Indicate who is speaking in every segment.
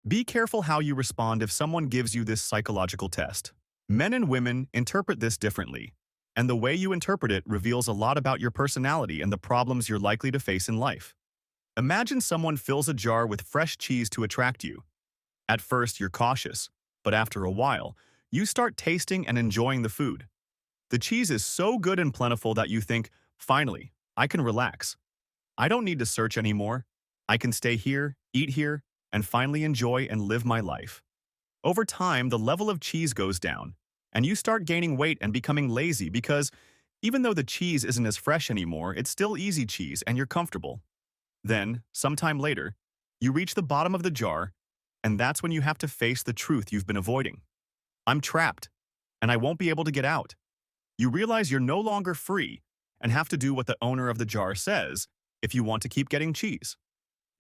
Speaker 1: Be careful how you respond if someone gives you this psychological test. Men and women interpret this differently, and the way you interpret it reveals a lot about your personality and the problems you're likely to face in life. Imagine someone fills a jar with fresh cheese to attract you. At first, you're cautious, but after a while, you start tasting and enjoying the food. The cheese is so good and plentiful that you think, finally, I can relax. I don't need to search anymore. I can stay here, eat here, and finally enjoy and live my life. Over time, the level of cheese goes down, and you start gaining weight and becoming lazy because even though the cheese isn't as fresh anymore, it's still easy cheese and you're comfortable. Then, sometime later, you reach the bottom of the jar, and that's when you have to face the truth you've been avoiding. I'm trapped, and I won't be able to get out. You realize you're no longer free and have to do what the owner of the jar says if you want to keep getting cheese.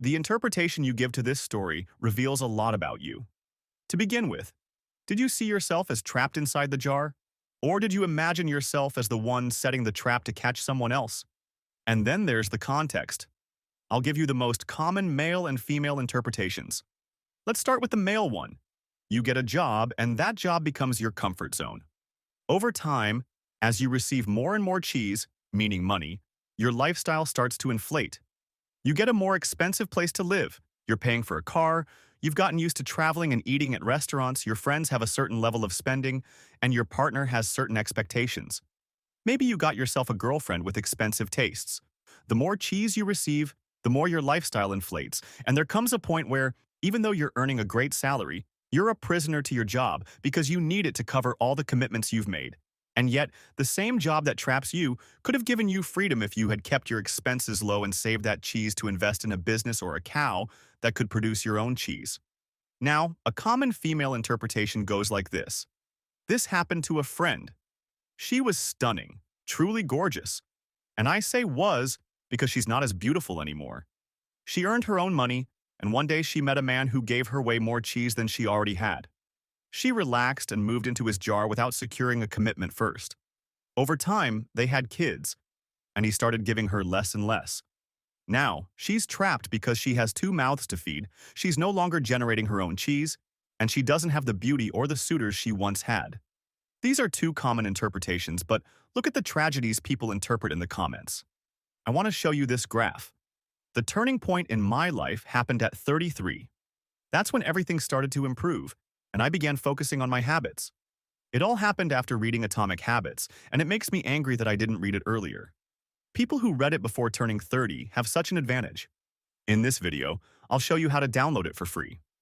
Speaker 1: The interpretation you give to this story reveals a lot about you. To begin with, did you see yourself as trapped inside the jar? Or did you imagine yourself as the one setting the trap to catch someone else? And then there's the context. I'll give you the most common male and female interpretations. Let's start with the male one. You get a job, and that job becomes your comfort zone. Over time, as you receive more and more cheese, meaning money, your lifestyle starts to inflate. You get a more expensive place to live. You're paying for a car, you've gotten used to traveling and eating at restaurants, your friends have a certain level of spending, and your partner has certain expectations. Maybe you got yourself a girlfriend with expensive tastes. The more cheese you receive, the more your lifestyle inflates, and there comes a point where, even though you're earning a great salary, you're a prisoner to your job because you need it to cover all the commitments you've made. And yet, the same job that traps you could have given you freedom if you had kept your expenses low and saved that cheese to invest in a business or a cow that could produce your own cheese. Now, a common female interpretation goes like this. This happened to a friend. She was stunning, truly gorgeous. And I say was because she's not as beautiful anymore. She earned her own money, and one day she met a man who gave her way more cheese than she already had. She relaxed and moved into his jar without securing a commitment first. Over time, they had kids, and he started giving her less and less. Now, she's trapped because she has two mouths to feed, she's no longer generating her own cheese, and she doesn't have the beauty or the suitors she once had. These are two common interpretations, but look at the tragedies people interpret in the comments. I want to show you this graph. The turning point in my life happened at 33. That's when everything started to improve, and I began focusing on my habits. It all happened after reading Atomic Habits, and it makes me angry that I didn't read it earlier. People who read it before turning 30 have such an advantage. In this video, I'll show you how to download it for free.